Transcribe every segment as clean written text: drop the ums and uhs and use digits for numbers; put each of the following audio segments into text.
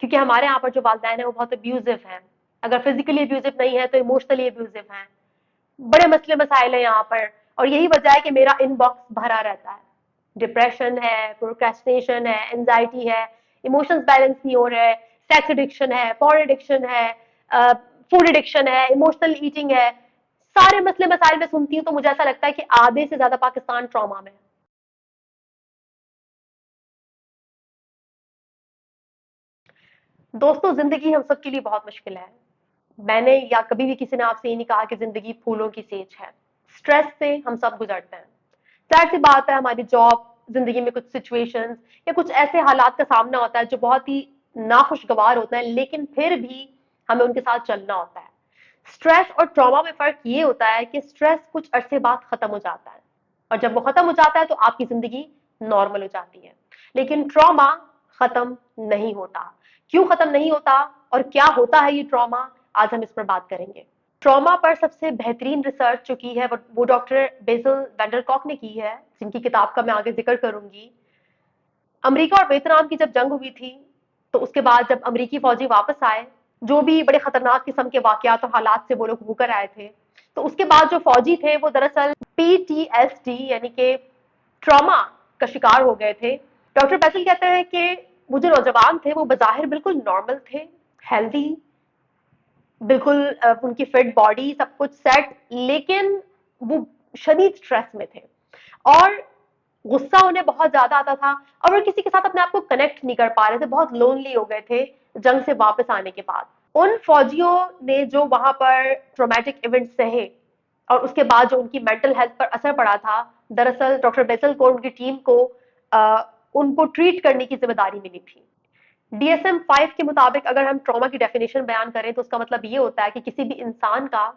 کیونکہ ہمارے یہاں پر جو والدین ہیں وہ بہت ابیوزو ہیں، اگر فزیکلی ابیوزو نہیں ہے تو ایموشنلی ابیوزو ہیں، بڑے مسئلے مسائل ہیں یہاں پر، اور یہی وجہ ہے کہ میرا ان باکس بھرا رہتا ہے، ڈپریشن ہے، پروکریسٹینیشن ہے، اینزائٹی ہے، ایموشنز بیلنس نہیں ہو رہے، سیکس ایڈکشن ہے، پورن ایڈکشن ہے، فوڈ ایڈکشن ہے، ایموشنل ایٹنگ ہے، سارے مسئلے مسائل میں سنتی ہوں تو مجھے ایسا لگتا ہے کہ آدھے سے زیادہ پاکستان ٹراما میں ہے۔ دوستوں، زندگی ہم سب کے لیے بہت مشکل ہے، میں نے یا کبھی بھی کسی نے آپ سے یہ نہیں کہا کہ زندگی پھولوں کی سیج ہے، اسٹریس سے ہم سب گزرتے ہیں، ظاہر سی بات ہے ہماری جاب، زندگی میں کچھ سچویشنز یا کچھ ایسے حالات کا سامنا ہوتا ہے جو بہت ہی ناخوشگوار ہوتے ہیں، لیکن پھر بھی ہمیں ان کے ساتھ چلنا ہوتا ہے۔ اسٹریس اور ٹراما میں فرق یہ ہوتا ہے کہ اسٹریس کچھ عرصے بعد ختم ہو جاتا ہے، اور جب وہ ختم ہو جاتا ہے تو آپ کی زندگی نارمل ہو جاتی ہے، لیکن ٹراما ختم نہیں ہوتا۔ کیوں ختم نہیں ہوتا اور کیا ہوتا ہے یہ ٹراما، آج ہم اس پر بات کریں گے۔ ٹراما پر سب سے بہترین ریسرچ جو کی ہے وہ ڈاکٹر بیسل وینڈر کاک نے کی ہے، جن کی کتاب کا میں آگے ذکر کروں گی۔ امریکہ اور ویتنام کی جب جنگ ہوئی تھی تو اس کے بعد جب امریکی فوجی واپس آئے، جو بھی بڑے خطرناک قسم کے واقعات اور حالات سے وہ لوگ ہو کر آئے تھے، تو اس کے بعد جو فوجی تھے وہ دراصل PTSD یعنی کہ ٹراما کا شکار ہو گئے تھے۔ ڈاکٹر بیسل کہتے ہیں کہ وہ جو نوجوان تھے وہ بظاہر بالکل نارمل تھے، ہیلدی، بالکل ان کی فٹ باڈی، سب کچھ سیٹ، لیکن وہ شدید اسٹریس میں تھے، اور غصہ انہیں بہت زیادہ آتا تھا، اور وہ کسی کے ساتھ اپنے آپ کو کنیکٹ نہیں کر پا رہے تھے، بہت لونلی ہو گئے تھے جنگ سے واپس آنے کے بعد۔ ان فوجیوں نے جو وہاں پر ٹرامیٹک ایونٹ سہے اور اس کے بعد جو ان کی مینٹل ہیلتھ پر اثر پڑا تھا، دراصل ڈاکٹر بیسل کو ان کی ٹیم کو ان کو ٹریٹ کرنے کی ذمہ داری ملی تھی۔ DSM-5 کے مطابق اگر ہم ٹراما کی ڈیفینیشن بیان کریں تو اس کا مطلب یہ ہوتا ہے کہ کسی بھی انسان کا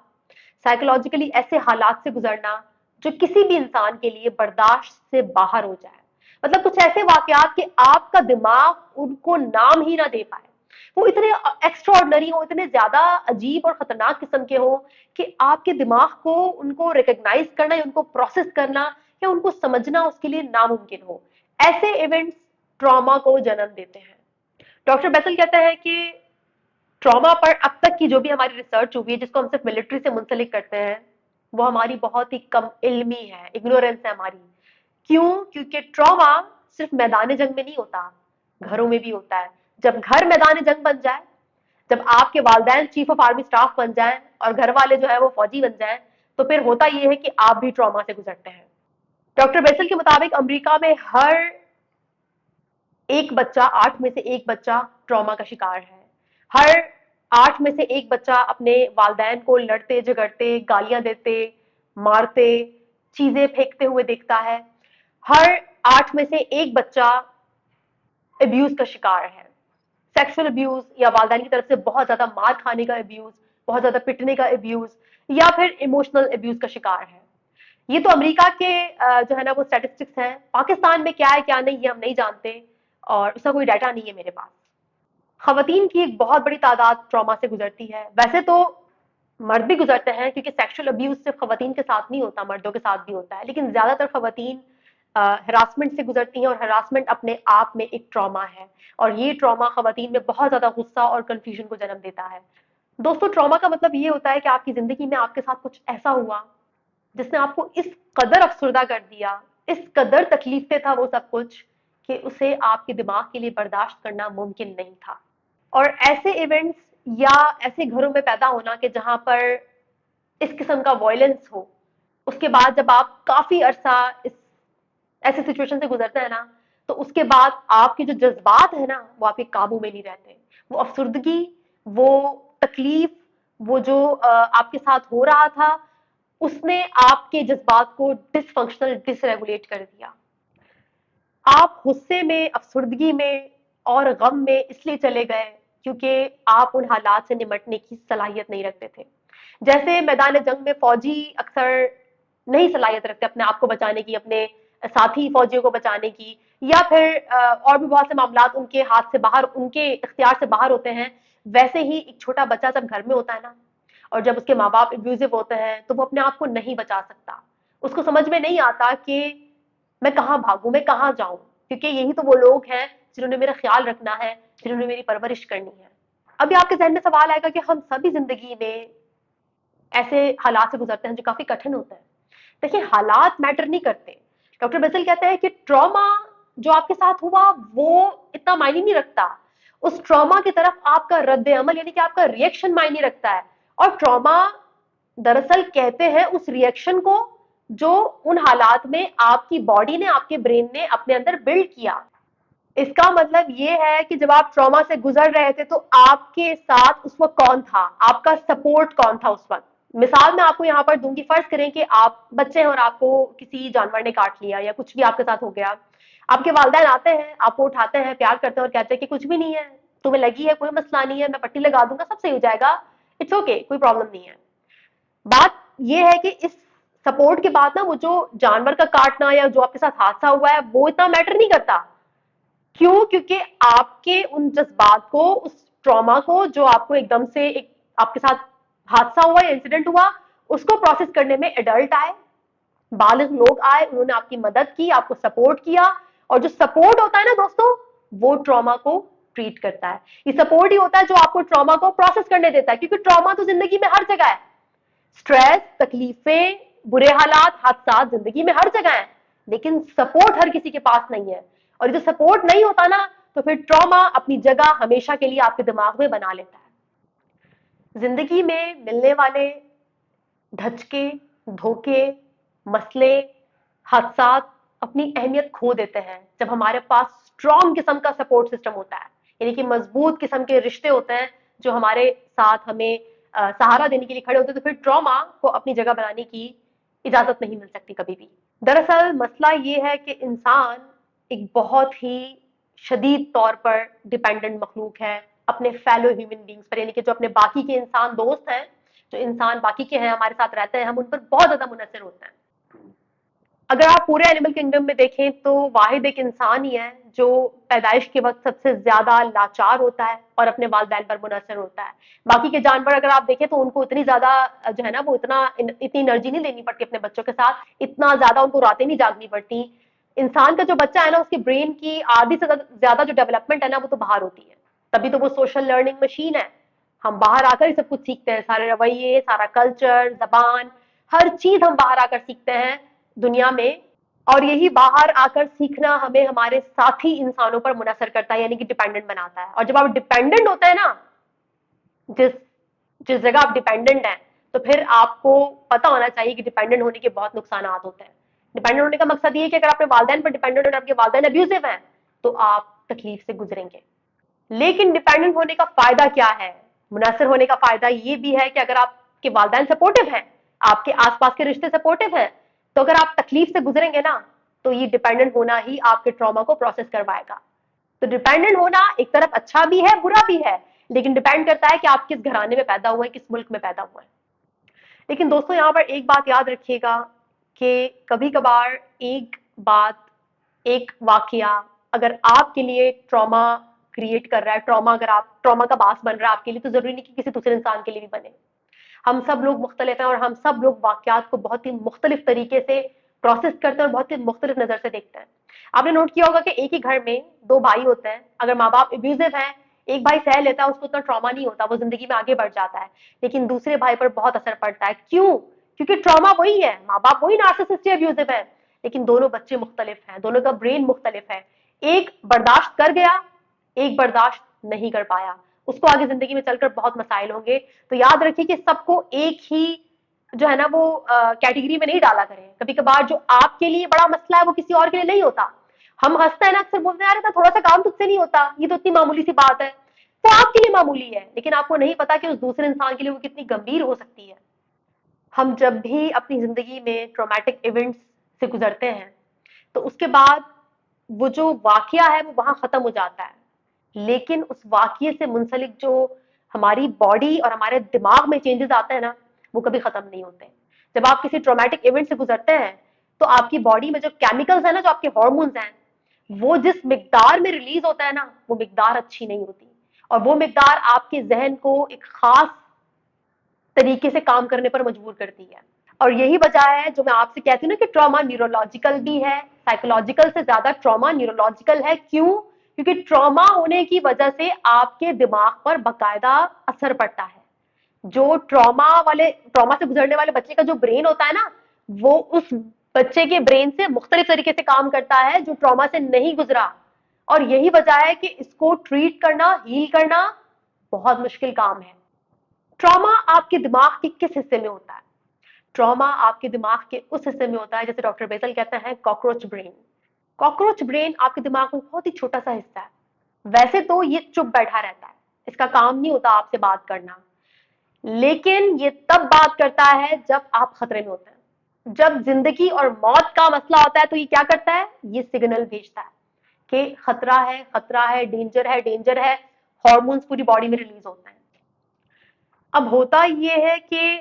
سائیکولوجیکلی ایسے حالات سے گزرنا جو کسی بھی انسان کے لیے برداشت سے باہر ہو جائے، مطلب کچھ ایسے واقعات کہ آپ کا دماغ ان کو نام ہی نہ دے پائے، وہ اتنے ایکسٹرا آرڈنری ہوں، اتنے زیادہ عجیب اور خطرناک قسم کے ہوں کہ آپ کے دماغ کو ان کو ریکگنائز کرنا یا ان کو پروسیس کرنا یا ان کو سمجھنا اس کے لیے ناممکن ہو۔ ایسے ایونٹس ٹراما کو جنم دیتے ہیں۔ ڈاکٹر بیسل کہتے ہیں کہ ٹراما پر اب تک کی جو بھی ہماری ریسرچ ہوئی ہے، جس کو ہم صرف ملٹری سے منسلک کرتے ہیں، وہ ہماری بہت ہی کم علمی ہے، اگنورینس ہے ہماری۔ کیوں؟ کیونکہ ٹراما صرف میدان جنگ میں نہیں ہوتا، گھروں میں بھی ہوتا ہے۔ جب گھر میدان جنگ بن جائے، جب آپ کے والدین چیف آف آرمی اسٹاف بن جائیں اور گھر والے جو ہے وہ فوجی بن جائیں، تو پھر ہوتا یہ ہے کہ آپ بھی ٹراما سے گزرتے ہیں۔ ڈاکٹر بیسل کے مطابق امریکہ میں ہر ایک بچہ، 8 میں سے ایک بچہ ٹراما کا شکار ہے۔ ہر 8 میں سے ایک بچہ اپنے والدین کو لڑتے جھگڑتے، گالیاں دیتے، مارتے، چیزیں پھینکتے ہوئے دیکھتا ہے۔ ہر 8 میں سے ایک بچہ ابیوز کا شکار ہے، سیکشل ابیوز یا والدین کی طرف سے بہت زیادہ مار کھانے کا ابیوز، بہت زیادہ پٹنے کا ابیوز، یا پھر ایموشنل ابیوز کا شکار ہے۔ یہ تو امریکہ کے جو ہے نا وہ اسٹیٹسٹکس ہیں۔ پاکستان میں کیا ہے کیا نہیں یہ ہم نہیں جانتے، اور اس کا کوئی ڈیٹا نہیں ہے میرے پاس۔ خواتین کی ایک بہت بڑی تعداد ٹراما سے گزرتی ہے، ویسے تو مرد بھی گزرتے ہیں کیونکہ سیکشل ابیوز صرف خواتین کے ساتھ نہیں ہوتا، مردوں کے ساتھ بھی ہوتا ہے، لیکن زیادہ تر خواتین ہراسمنٹ سے گزرتی ہیں، اور ہراسمنٹ اپنے آپ میں ایک ٹراما ہے، اور یہ ٹراما خواتین میں بہت زیادہ غصہ اور کنفیوژن کو جنم دیتا ہے۔ دوستو، ٹراما کا مطلب یہ ہوتا ہے کہ آپ کی زندگی میں آپ کے ساتھ کچھ ایسا ہوا جس نے آپ کو اس قدر افسردہ کر دیا، اس قدر تکلیف دہ تھا وہ سب کچھ، کہ اسے آپ کے دماغ کے لیے برداشت کرنا ممکن نہیں تھا۔ اور ایسے ایونٹس یا ایسے گھروں میں پیدا ہونا کہ جہاں پر اس قسم کا وائلنس ہو، اس کے بعد جب آپ کافی عرصہ اس ایسے سچویشن سے گزرتے ہیں نا، تو اس کے بعد آپ کے جو جذبات ہیں نا وہ آپ کے قابو میں نہیں رہتے، وہ افسردگی، وہ تکلیف، وہ جو آپ کے ساتھ ہو رہا تھا، اس نے آپ کے جذبات کو ڈس فنکشنل، ڈس ریگولیٹ کر دیا۔ آپ غصے میں، افسردگی میں اور غم میں اس لیے چلے گئے کیونکہ آپ ان حالات سے نمٹنے کی صلاحیت نہیں رکھتے تھے۔ جیسے میدان جنگ میں فوجی اکثر نہیں صلاحیت رکھتے اپنے آپ کو بچانے کی، اپنے ساتھی فوجیوں کو بچانے کی، یا پھر اور بھی بہت سے معاملات ان کے ہاتھ سے باہر، ان کے اختیار سے باہر ہوتے ہیں، ویسے ہی ایک چھوٹا بچہ جب گھر میں ہوتا ہے نا، اور جب اس کے ماں باپ ابیوزو ہوتے ہیں تو وہ اپنے آپ کو نہیں بچا سکتا، اس کو سمجھ میں نہیں آتا کہ میں کہاں بھاگوں، میں کہاں جاؤں، کیونکہ یہی تو وہ لوگ ہیں जिन्होंने मेरा ख्याल रखना है, जिन्होंने मेरी परवरिश करनी है। अभी आपके जहन में सवाल आएगा कि हम सभी जिंदगी में ऐसे हालात से गुजरते हैं जो काफी कठिन होते हैं। देखिए, हालात मैटर नहीं करते। डॉक्टर बेसल कहते हैं कि ट्रॉमा जो आपके साथ हुआ वो इतना मायने नहीं रखता, उस ट्रॉमा की तरफ आपका रद्द अमल यानी कि आपका रिएक्शन मायने रखता है। और ट्रॉमा दरअसल कहते हैं उस रिएक्शन को जो उन हालात में आपकी बॉडी ने, आपके ब्रेन ने अपने अंदर बिल्ड किया। इसका मतलब ये है कि जब आप ट्रॉमा से गुजर रहे थे तो आपके साथ उस वक्त कौन था, आपका सपोर्ट कौन था उस वक्त। मिसाल मैं आपको यहाँ पर दूंगी, फर्ज करें कि आप बच्चे हैं और आपको किसी जानवर ने काट लिया या कुछ भी आपके साथ हो गया। आपके वालिदैन आते हैं, आपको उठाते हैं, प्यार करते हैं और कहते हैं कि कुछ भी नहीं है, तुम्हें लगी है, कोई मसला नहीं है, मैं पट्टी लगा दूंगा, सब सही हो जाएगा, इट्स ओके, कोई प्रॉब्लम नहीं है। बात यह है कि इस सपोर्ट के बाद ना वो जो जानवर का काटना या जो आपके साथ हादसा हुआ है वो इतना मैटर नहीं करता। क्यों? क्योंकि आपके उन जज्बात को, उस ट्रॉमा को जो आपको एकदम से एक आपके साथ हादसा हुआ या इंसिडेंट हुआ, उसको प्रोसेस करने में एडल्ट आए, बालिग लोग आए, उन्होंने आपकी मदद की, आपको सपोर्ट किया। और जो सपोर्ट होता है ना दोस्तों, वो ट्रॉमा को ट्रीट करता है। ये सपोर्ट ही होता है जो आपको ट्रॉमा को प्रोसेस करने देता है, क्योंकि ट्रॉमा तो जिंदगी में हर जगह है। स्ट्रेस, तकलीफें, बुरे हालात, हादसा जिंदगी में हर जगह है, लेकिन सपोर्ट हर किसी के पास नहीं है। और जो सपोर्ट नहीं होता ना, तो फिर ट्रॉमा अपनी जगह हमेशा के लिए आपके दिमाग में बना लेता है। जिंदगी में मिलने वाले धचके, धोखे, मसले, हादसा अपनी अहमियत खो देते हैं जब हमारे पास स्ट्रॉन्ग किस्म का सपोर्ट सिस्टम होता है, यानी कि मजबूत किस्म के रिश्ते होते हैं जो हमारे साथ हमें सहारा देने के लिए खड़े होते हैं। तो फिर ट्रॉमा को अपनी जगह बनाने की इजाजत नहीं मिल सकती कभी भी। दरअसल मसला ये है कि इंसान एक बहुत ही शदीद तौर पर डिपेंडेंट मखलूक है अपने फेलो ह्यूमन बींग्स पर, यानी कि जो अपने बाकी के इंसान दोस्त हैं, जो इंसान बाकी के हैं, हमारे साथ रहते हैं, हम उन पर बहुत ज्यादा मुनसर होते हैं। अगर आप पूरे एनिमल किंगडम में देखें तो वाहिद एक इंसान ही है जो पैदाइश के वक्त सबसे ज्यादा लाचार होता है और अपने वालिदैन पर मुनसर होता है। बाकी के जानवर अगर आप देखें तो उनको इतनी ज्यादा जो है ना, वो इतनी एनर्जी नहीं देनी पड़ती अपने बच्चों के साथ, इतना ज्यादा उनको रातें नहीं जागनी पड़ती। इंसान का जो बच्चा है ना, उसके ब्रेन की आधी से ज्यादा जो डेवलपमेंट है ना, वो तो बाहर होती है। तभी तो वो सोशल लर्निंग मशीन है। हम बाहर आकर ही सब कुछ सीखते हैं, सारे रवैये, सारा कल्चर, जबान, हर चीज हम बाहर आकर सीखते हैं दुनिया में। और यही बाहर आकर सीखना हमें हमारे साथी इंसानों पर मुनसर करता है, यानी कि डिपेंडेंट बनाता है। और जब आप डिपेंडेंट होते हैं ना, जिस जिस जगह आप डिपेंडेंट हैं, तो फिर आपको पता होना चाहिए कि डिपेंडेंट होने के बहुत नुकसान होते हैं। डिपेंडेंट होने का मकसद ये है कि अगर अपने वालिदैन पर डिपेंडेंट हो और आपके वालिदैन अब्यूजिव हैं तो आप तकलीफ से गुजरेंगे। लेकिन डिपेंडेंट होने का फायदा क्या है? मुनासिर होने का फायदा ये भी है कि अगर आपके वालिदैन सपोर्टिव हैं, आपके आसपास के रिश्ते सपोर्टिव हैं, तो अगर आप तकलीफ से गुजरेंगे ना, तो ये डिपेंडेंट होना ही आपके ट्रॉमा को प्रोसेस करवाएगा। तो डिपेंडेंट होना एक तरफ अच्छा भी है, बुरा भी है, लेकिन डिपेंड करता है कि आप किस घराने में पैदा हुए हैं, किस मुल्क में पैदा हुए हैं। लेकिन दोस्तों, यहां पर एक बात याद रखिएगा कि कभी कभार एक बात, एक वाकया अगर आपके लिए ट्रॉमा क्रिएट कर रहा है, ट्रॉमा अगर आप ट्रॉमा का बास बन रहा है आपके लिए, तो जरूरी नहीं कि किसी दूसरे इंसान के लिए भी बने। हम सब लोग मुख्तलिफ हैं और हम सब लोग वाकयात को बहुत ही मुख्तलिफ तरीके से प्रोसेस करते हैं और बहुत ही मुख्तलिफ नजर से देखते हैं। आपने नोट किया होगा कि एक ही घर में दो भाई होते हैं, अगर माँ बाप एब्यूजिव हैं, एक भाई सह लेता है, उसको उतना ट्रॉमा नहीं होता, वो जिंदगी में आगे बढ़ जाता है, लेकिन दूसरे भाई पर बहुत असर पड़ता है। क्यों? क्योंकि ट्रॉमा वही है, माँ बाप वही नार्सिसिस्ट या एब्यूजिव है, लेकिन दोनों बच्चे मुख्तलिफ हैं, दोनों का ब्रेन मुख्तलिफ है। एक बर्दाश्त कर गया, एक बर्दाश्त नहीं कर पाया, उसको आगे जिंदगी में चलकर बहुत मसाइल होंगे। तो याद रखिए कि सबको एक ही जो है ना वो कैटेगरी में नहीं डाला करें। कभी कभार जो आपके लिए बड़ा मसला है वो किसी और के लिए नहीं होता। हम हंसते हैं ना, अक्सर बोलते हैं यार थोड़ा सा काम तुझसे नहीं होता, ये तो इतनी मामूली सी बात है, वो आपके लिए मामूली है, लेकिन आपको नहीं पता कि उस दूसरे इंसान के लिए वो कितनी गंभीर हो सकती है। हम जब भी अपनी जिंदगी में ट्रॉमेटिक इवेंट्स से गुजरते हैं तो उसके बाद वो जो वाकया है वो वहां खत्म हो जाता है, लेकिन उस वाकये से मुंसलिक जो हमारी बॉडी और हमारे दिमाग में चेंजेस आते हैं ना, वो कभी खत्म नहीं होते। जब आप किसी ट्रॉमेटिक इवेंट से गुजरते हैं तो आपकी बॉडी में जो केमिकल्स है ना, जो आपके हार्मोन्स हैं, वो जिस मिकदार में रिलीज होता है ना, वो मिकदार अच्छी नहीं होती, और वो मिकदार आपके जहन को एक खास तरीके से काम करने पर मजबूर करती है। और यही वजह है जो मैं आपसे कहती हूँ ना कि ट्रॉमा न्यूरोलॉजिकल भी है, साइकोलॉजिकल से ज्यादा ट्रॉमा न्यूरोलॉजिकल है। क्यों? کیونکہ ٹراما ہونے کی وجہ سے آپ کے دماغ پر باقاعدہ اثر پڑتا ہے. جو ٹراما سے گزرنے والے بچے کا جو برین ہوتا ہے نا، وہ اس بچے کے برین سے مختلف طریقے سے کام کرتا ہے جو ٹراما سے نہیں گزرا. اور یہی وجہ ہے کہ اس کو ٹریٹ کرنا، ہیل کرنا بہت مشکل کام ہے. ٹراما آپ کے دماغ کے کس حصے میں ہوتا ہے؟ ٹراما آپ کے دماغ کے اس حصے میں ہوتا ہے جیسے ڈاکٹر بیسل کہتے ہیں کاکروچ برین. کاکروچ برین آپ کے دماغ میں بہت ہی چھوٹا سا حصہ ہے. ویسے تو یہ چپ بیٹھا رہتا ہے، اس کا کام نہیں ہوتا آپ سے بات کرنا، لیکن یہ تب بات کرتا ہے جب آپ خطرے میں ہوتے ہیں. جب زندگی اور موت کا مسئلہ ہوتا ہے تو یہ کیا کرتا ہے؟ یہ سگنل بھیجتا ہے کہ خطرہ ہے، خطرہ ہے، ڈینجر ہے، ڈینجر ہے. ہارمونز پوری باڈی میں ریلیز ہوتے ہیں. اب ہوتا یہ ہے کہ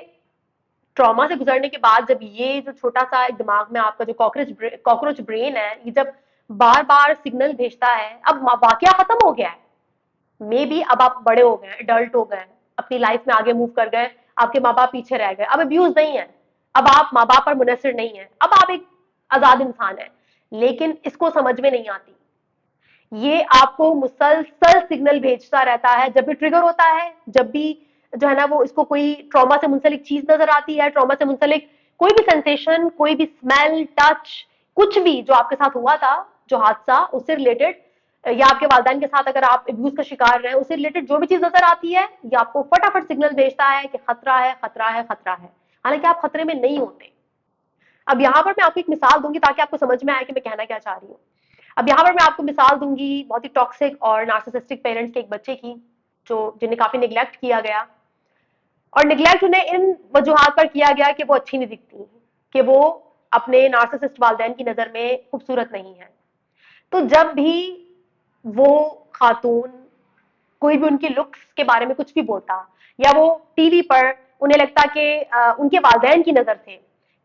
ٹراما سے گزرنے کے بعد جب یہ جو چھوٹا سا ایک دماغ میں آپ کا جو کاکروچ برین ہے، یہ جب بار بار سگنل بھیجتا ہے، اب واقعہ ختم ہو گیا ہے. مے بی اب آپ بڑے ہو گئے، ایڈلٹ ہو گئے، اپنی لائف میں آگے موو کر گئے، آپ کے ماں باپ پیچھے رہ گئے، اب ابیوز نہیں ہے، اب آپ ماں باپ پر منحصر نہیں ہیں، اب آپ ایک آزاد انسان ہیں. لیکن اس کو سمجھ میں نہیں آتی. یہ آپ کو مسلسل سگنل بھیجتا رہتا ہے جب بھی ٹریگر ہوتا ہے، جب بھی جو ہے نا وہ اس کو کوئی ٹراما سے منسلک چیز نظر آتی ہے، ٹراما سے منسلک کوئی بھی سینسیشن، کوئی بھی اسمیل، ٹچ، کچھ بھی جو آپ کے ساتھ ہوا تھا، جو حادثہ اس سے ریلیٹڈ، یا آپ کے والدین کے ساتھ اگر آپ ابیوز کا شکار رہے، اس سے ریلیٹڈ جو بھی چیز نظر آتی ہے، یہ آپ کو فٹافٹ سگنل بھیجتا ہے کہ خطرہ ہے، خطرہ ہے، خطرہ ہے، حالانکہ آپ خطرے میں نہیں ہوتے. اب یہاں پر میں آپ کو ایک مثال دوں گی تاکہ آپ کو سمجھ میں آئے کہ میں کہنا کیا چاہ رہی ہوں. اب یہاں پر میں آپ کو مثال دوں گی بہت ہی ٹاکسک اور نارسسسٹک پیرنٹس کے ایک بچے کی، جنہیں کافی نیگلیکٹ کیا گیا، اور نیگلیکٹ انہیں ان وجوہات پر کیا گیا کہ وہ اچھی نہیں دکھتی، کہ وہ اپنے نارسسسٹ والدین کی نظر میں خوبصورت نہیں ہے. تو جب بھی وہ خاتون کوئی بھی ان کی لکس کے بارے میں کچھ بھی بولتا، یا وہ ٹی وی پر انہیں لگتا کہ ان کے والدین کی نظر سے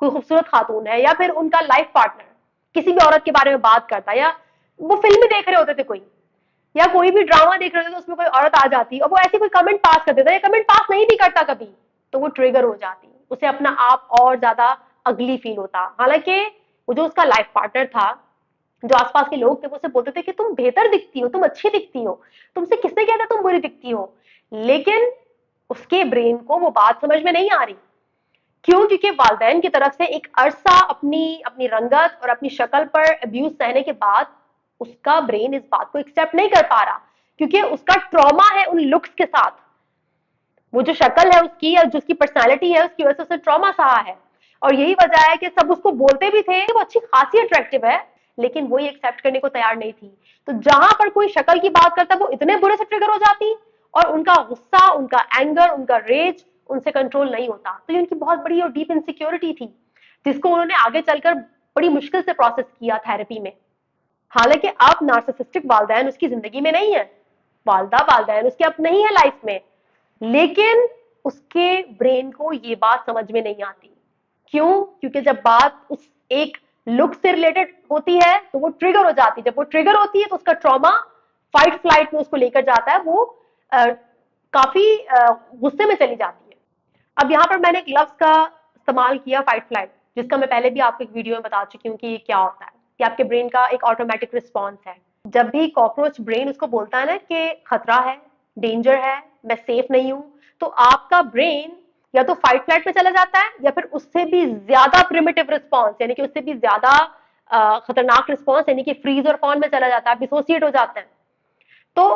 کوئی خوبصورت خاتون ہے، یا پھر ان کا لائف پارٹنر کسی بھی عورت کے بارے میں بات کرتا، یا وہ فلم بھی دیکھ رہے ہوتے تھے کوئی، یا کوئی بھی ڈرامہ دیکھ رہے ہوتے تو اس میں کوئی عورت آ جاتی اور وہ ایسی کوئی کمنٹ پاس کر دیتا، یا کمنٹ پاس نہیں بھی کرتا کبھی، تو وہ ٹریگر ہو جاتی، اسے اپنا آپ اور زیادہ اگلی فیل ہوتا. حالانکہ وہ جو اس کا لائف پارٹنر تھا، جو آس پاس کے لوگ تھے، وہ اسے بولتے تھے کہ تم بہتر دکھتی ہو، تم اچھی دکھتی ہو، تم سے کس نے کہا تھا تم بری دکھتی ہو. لیکن اس کے برین کو وہ بات سمجھ میں نہیں آ رہی. کیوں؟ کیونکہ والدین کی طرف سے ایک عرصہ اپنی رنگت اور اپنی شکل پر ابیوز سہنے کے بعد اس کا برین اس بات کو ایکسپٹ نہیں کر پا رہا، کیونکہ اس کا ٹراما ہے ان لکس کے ساتھ. وہ جو شکل ہے اس کی، یا جو اس کی پرسنالٹی ہے، اس کی وجہ سے اسے ٹراما سہا ہے. اور یہی وجہ ہے کہ سب اس کو بولتے بھی تھے وہ اچھی خاصی اٹریکٹیو ہے، لیکن وہ یہ ایکسپٹ کرنے کو تیار نہیں تھی. تو جہاں پر کوئی شکل کی بات کرتا وہ اتنے برے سے ٹریگر ہو جاتی، اور ان کا غصہ، ان کا اینگر، ان کا ریج ان سے کنٹرول نہیں ہوتا. تو یہ ان کی بہت بڑی اور ڈیپ انسیکیورٹی تھی، جس کو انہوں نے آگے چل کر بڑی مشکل سے پروسیس کیا تھراپی میں. حالانکہ اب نارسسسٹک والدین اس کی زندگی میں نہیں ہے، والدہ والدین اس کے اب نہیں ہے لائف میں، لیکن اس کے برین کو یہ بات سمجھ میں نہیں آتی. کیوں؟ کیونکہ جب بات اس ایک لک سے ریلیٹڈ ہوتی ہے تو وہ ٹریگر ہو جاتی. جب وہ ٹریگر ہوتی ہے تو اس کا ٹراما فائٹ فلائٹ میں اس کو لے کر جاتا ہے، وہ کافی غصے میں چلی جاتی ہے. اب یہاں پر میں نے ایک لفظ کا استعمال کیا، فائٹ فلائٹ، جس کا میں پہلے بھی آپ کو ایک ویڈیو میں بتا چکی ہوں کہ یہ کیا ہوتا ہے. یہ آپ کے برین کا ایک آٹومیٹک رسپانس ہے. جب بھی کاکروچ برین اس کو بولتا ہے نا کہ خطرہ ہے، ڈینجر ہے، میں سیف نہیں ہوں، تو آپ کا برین یا تو فائٹ فلائٹ میں چلا جاتا ہے، یا پھر اس سے بھی زیادہ پریمیٹو رسپانس، یعنی کہ اس سے بھی زیادہ خطرناک رسپانس، یعنی کہ فریز اور فون میں چلا جاتا ہے، ڈسوسیٹ ہو جاتے ہیں. تو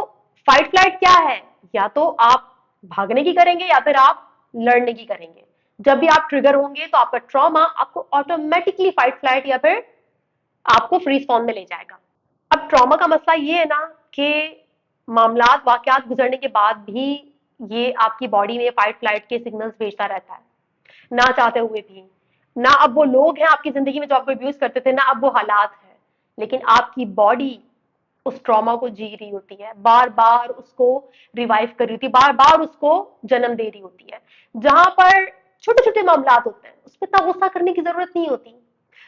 فائٹ فلائٹ کیا ہے؟ یا تو آپ بھاگنے کی کریں گے یا پھر آپ لڑنے کی کریں گے. جب بھی آپ ٹریگر ہوں گے تو آپ کا ٹراما آپ کو آٹومیٹکلی فائٹ فلائٹ یا پھر آپ کو فریز فون میں لے جائے گا. اب ٹراما کا مسئلہ یہ ہے نا کہ معاملات، واقعات گزرنے کے بعد بھی یہ آپ کی باڈی میں فائٹ فلائٹ کے سگنلز بھیجتا رہتا ہے، نہ چاہتے ہوئے بھی. نہ اب وہ لوگ ہیں آپ کی زندگی میں جو آپ کو ابیوز کرتے تھے، نہ اب وہ حالات ہیں، لیکن آپ کی باڈی اس ٹراما کو جی رہی ہوتی ہے، بار بار اس کو ریوائیو کر رہی ہوتی ہے، بار بار اس کو جنم دے رہی ہوتی ہے. جہاں پر چھوٹے چھوٹے معاملات ہوتے ہیں اس پہ اتنا غصہ کرنے کی ضرورت نہیں ہوتی،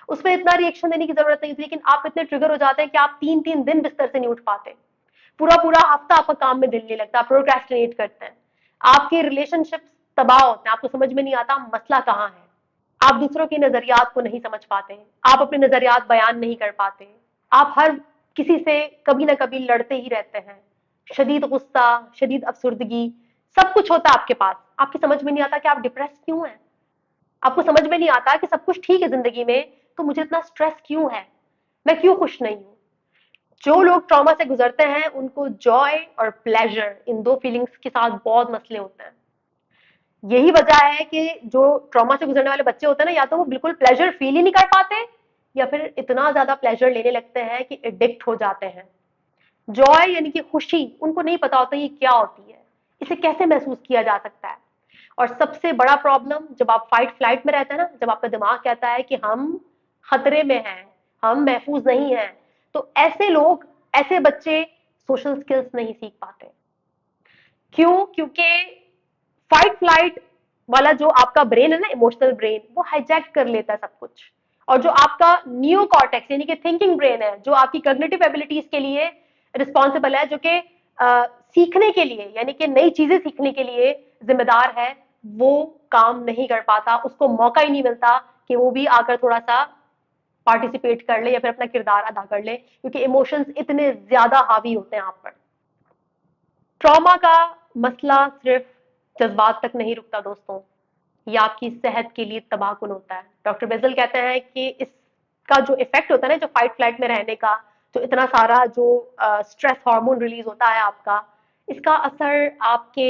اس پہ اتنا ریئیکشن دینے کی ضرورت نہیں ہوتی، لیکن آپ اتنے ٹریگر ہو جاتے ہیں کہ آپ 3 دن بستر سے نہیں اٹھ پاتے، پورا ہفتہ آپ کا کام میں دل نہیں لگتا، پروکریسٹینیٹ کرتے ہیں، آپ کے ریلیشن شپس تباہ ہوتے ہیں، آپ کو سمجھ میں نہیں آتا مسئلہ کہاں ہے، آپ دوسروں کے نظریات کو نہیں سمجھ پاتے، آپ اپنے نظریات بیان نہیں کر پاتے، آپ ہر किसी से कभी ना कभी लड़ते ही रहते हैं, शदीद गुस्सा, शदीद अफसुर्दगी, सब कुछ होता है आपके पास, आपकी समझ में नहीं आता कि आप डिप्रेस क्यों हैं, आपको समझ में नहीं आता कि सब कुछ ठीक है जिंदगी में, तो मुझे इतना स्ट्रेस क्यों है, मैं क्यों खुश नहीं हूं। जो लोग ट्रॉमा से गुजरते हैं उनको जॉय और प्लेजर, इन दो फीलिंग्स के साथ बहुत मसले होते हैं। यही वजह है कि जो ट्रॉमा से गुजरने वाले बच्चे होते हैं ना, या तो वो बिल्कुल प्लेजर फील ही नहीं कर पाते, या फिर इतना ज्यादा प्लेजर लेने लगते हैं कि एडिक्ट हो जाते हैं। जॉय यानी कि खुशी उनको नहीं पता होता ये क्या होती है, इसे कैसे महसूस किया जा सकता है। और सबसे बड़ा प्रॉब्लम, जब आप फाइट फ्लाइट में रहते हैं ना, जब आपका दिमाग कहता है कि हम खतरे में हैं, हम महफूज नहीं हैं, तो ऐसे लोग, ऐसे बच्चे सोशल स्किल्स नहीं सीख पाते। क्यों? क्योंकि फाइट फ्लाइट वाला जो आपका ब्रेन है ना, इमोशनल ब्रेन, वो हाईजैक कर लेता है सब कुछ। और जो आपका न्यू कॉर्टेक्स यानी कि थिंकिंग ब्रेन है, जो आपकी कॉग्निटिव एबिलिटीज के लिए रिस्पॉन्सिबल है, जो कि सीखने के लिए यानी कि नई चीजें सीखने के लिए जिम्मेदार है, वो काम नहीं कर पाता, उसको मौका ही नहीं मिलता कि वो भी आकर थोड़ा सा पार्टिसिपेट कर ले या फिर अपना किरदार अदा कर ले, क्योंकि इमोशंस इतने ज्यादा हावी होते हैं आप पर। ट्रॉमा का मसला सिर्फ जज्बात तक नहीं रुकता दोस्तों, ये आपकी सेहत के लिए तबाहकुन होता है। डॉक्टर बेजल कहते हैं कि इसका जो इफेक्ट होता है ना, जो फाइट फ्लाइट में रहने का, जो इतना सारा जो स्ट्रेस हार्मोन रिलीज होता है आपका, इसका असर आपके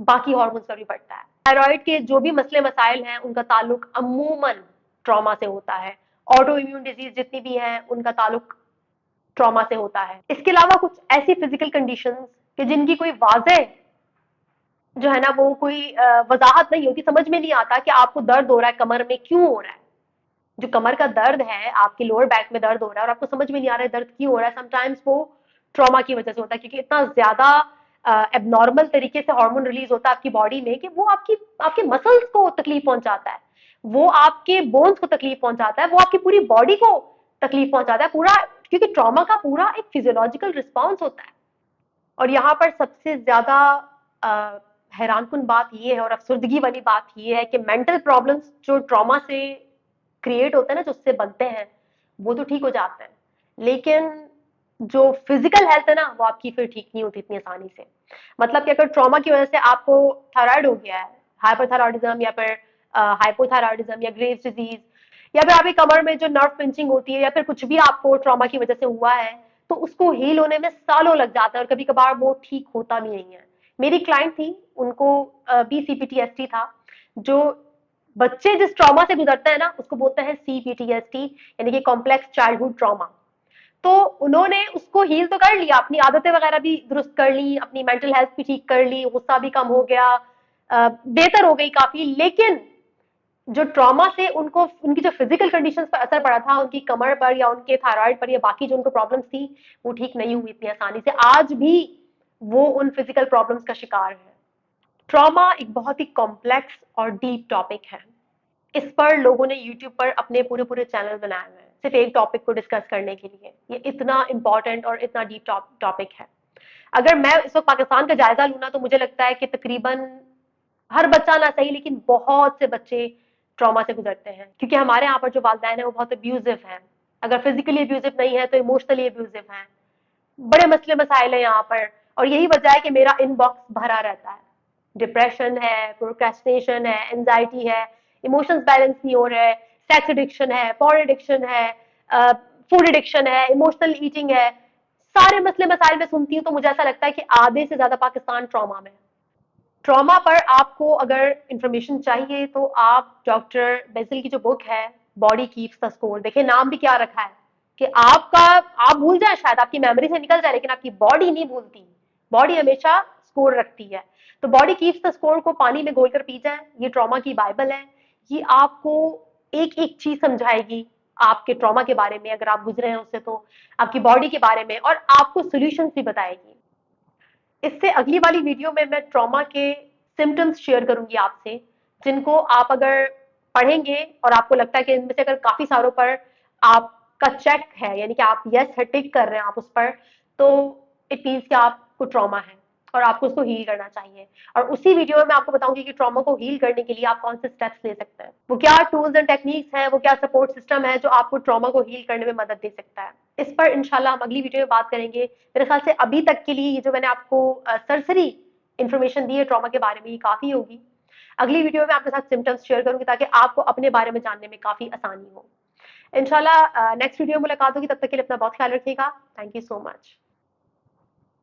बाकी हार्मोन्स पर भी पड़ता है। थायराइड के जो भी मसले मसाइल हैं उनका ताल्लुक अमूमन ट्रॉमा से होता है। ऑटो इम्यून डिजीज जितनी भी हैं उनका ताल्लुक ट्रॉमा से होता है। इसके अलावा कुछ ऐसी फिजिकल कंडीशंस कि जिनकी कोई वाज़ेह जो है ना, वो कोई वजाहत नहीं होती, समझ में नहीं आता कि आपको दर्द हो रहा है कमर में, क्यों हो रहा है। जो कमर का दर्द है, आपकी लोअर बैक में दर्द हो रहा है और आपको समझ में नहीं आ रहा है दर्द क्यों हो रहा है, समटाइम्स वो ट्रॉमा की वजह से होता है, क्योंकि इतना ज्यादा एबनॉर्मल तरीके से हार्मोन रिलीज होता है आपकी बॉडी में कि वो आपके मसल्स को तकलीफ पहुंचाता है, वो आपके बोन्स को तकलीफ पहुंचाता है, वो आपकी पूरी बॉडी को तकलीफ पहुंचाता है पूरा, क्योंकि ट्रॉमा का पूरा एक फिजियोलॉजिकल रिस्पॉन्स होता है। और यहाँ पर सबसे ज्यादा हैरानकुन बात ये है और अफसुर्दगी वाली बात ये है कि मेंटल प्रॉब्लम्स जो ट्रॉमा से क्रिएट होते हैं ना, जो उससे बनते हैं, वो तो ठीक हो जाते हैं, लेकिन जो फिजिकल हेल्थ है ना, वो आपकी फिर ठीक नहीं होती इतनी आसानी से। मतलब कि अगर ट्रॉमा की वजह से आपको थायराइड हो गया है, हाइपरथायराइडिज्म या फिर हाइपोथायराइडिज्म या ग्रेव्स डिजीज, या फिर आपकी कमर में जो नर्व पिंचिंग होती है, या फिर कुछ भी आपको ट्रॉमा की वजह से हुआ है, तो उसको हील होने में सालों लग जाता है और कभी कभार वो ठीक होता भी नहीं है। मेरी क्लाइंट थी, उनको भी सीपीटीएसटी था। जो बच्चे जिस ट्रॉमा से गुजरते हैं ना, उसको बोलते हैं सीपीटीएसटी, यानी कि कॉम्प्लेक्स चाइल्डहुड ट्रॉमा। तो उन्होंने उसको हील तो कर लिया, अपनी आदतें वगैरह भी दुरुस्त कर ली, अपनी मेंटल हेल्थ भी ठीक कर ली, गुस्सा भी कम हो गया, बेहतर हो गई काफी, लेकिन जो ट्रॉमा से उनको उनकी जो फिजिकल कंडीशंस पर असर पड़ा था, उनकी कमर पर या उनके थायराइड पर या बाकी जो उनको प्रॉब्लम्स थी, वो ठीक नहीं हुई इतनी आसानी से। आज भी वो उन फिजिकल प्रॉब्लम्स का शिकार है। ट्रॉमा एक बहुत ही कॉम्प्लेक्स और डीप टॉपिक है। इस पर लोगों ने यूट्यूब पर अपने पूरे पूरे चैनल बनाए हुए हैं सिर्फ एक टॉपिक को डिस्कस करने के लिए। ये इतना इंपॉर्टेंट और इतना डीप टॉपिक है। अगर मैं इस वक्त पाकिस्तान का जायजा लूँ ना, तो मुझे लगता है कि तकरीबन हर बच्चा ना सही, लेकिन बहुत से बच्चे ट्रॉमा से गुजरते हैं, क्योंकि हमारे यहाँ पर जो वालिदैन है वो बहुत अब्यूजिव हैं। अगर फिजिकली अब्यूजिव नहीं है तो इमोशनली अब्यूजिव हैं। बड़े मसले मसाइल है यहाँ पर, और यही वजह है कि मेरा इनबॉक्स भरा रहता है। डिप्रेशन है, प्रोक्रेस्टिनेशन है, एंजाइटी है, इमोशंस बैलेंस नहीं हो रहे, सेक्स एडिक्शन है, पॉर्न एडिक्शन है, फूड एडिक्शन है, इमोशनल ईटिंग है। सारे मसले मसाइल में सुनती हूँ तो मुझे ऐसा लगता है कि आधे से ज्यादा पाकिस्तान ट्रॉमा में। ट्रॉमा पर आपको अगर इंफॉर्मेशन चाहिए तो आप डॉक्टर बेसिल की जो बुक है बॉडी कीप्स द स्कोर, देखिए नाम भी क्या रखा है कि आप भूल जाए, शायद आपकी मेमोरी से निकल जाए, लेकिन आपकी बॉडी नहीं भूलती, बॉडी हमेशा स्कोर रखती है। तो बॉडी कीप्स द स्कोर को पानी में घोलकर पी जाए, ये ट्रॉमा की बाइबल है। ये आपको एक एक चीज समझाएगी आपके ट्रॉमा के बारे में, अगर आप गुजरे हैं उससे, तो आपकी बॉडी के बारे में, और आपको सोल्यूशन भी बताएगी। इससे अगली वाली वीडियो में मैं ट्रॉमा के सिम्टम्स शेयर करूंगी आपसे, जिनको आप अगर पढ़ेंगे और आपको लगता है कि इनमें से अगर काफी सारों पर आपका चेक है, यानी कि आप यस टिक कर रहे हैं आप उस पर, तो इट मीन्स कि आपको ट्रॉमा है। اور آپ کو اس کو ہیل کرنا چاہیے. اور اسی ویڈیو میں آپ کو بتاؤں گی کہ ٹراما کو ہیل کرنے کے لیے آپ کون سے اسٹیپس لے سکتے ہیں, وہ کیا ٹولز اینڈ ٹیکنیکس ہیں, وہ کیا سپورٹ سسٹم ہے جو آپ کو ٹراما کو ہیل کرنے میں مدد دے سکتا ہے. اس پر انشاءاللہ ہم اگلی ویڈیو میں بات کریں گے. میرے خیال سے ابھی تک کے لیے یہ جو میں نے آپ کو سرسری انفارمیشن دی ہے ٹراما کے بارے میں, یہ کافی ہوگی. اگلی ویڈیو میں آپ کے ساتھ سمٹمس شیئر کروں گی تاکہ آپ کو اپنے بارے میں جاننے میں کافی آسانی ہو. انشاءاللہ نیکسٹ ویڈیو میں ملاقات ہوگی, تب تک کے لیے اپنا بہت خیال رکھیے گا. Thank you so much.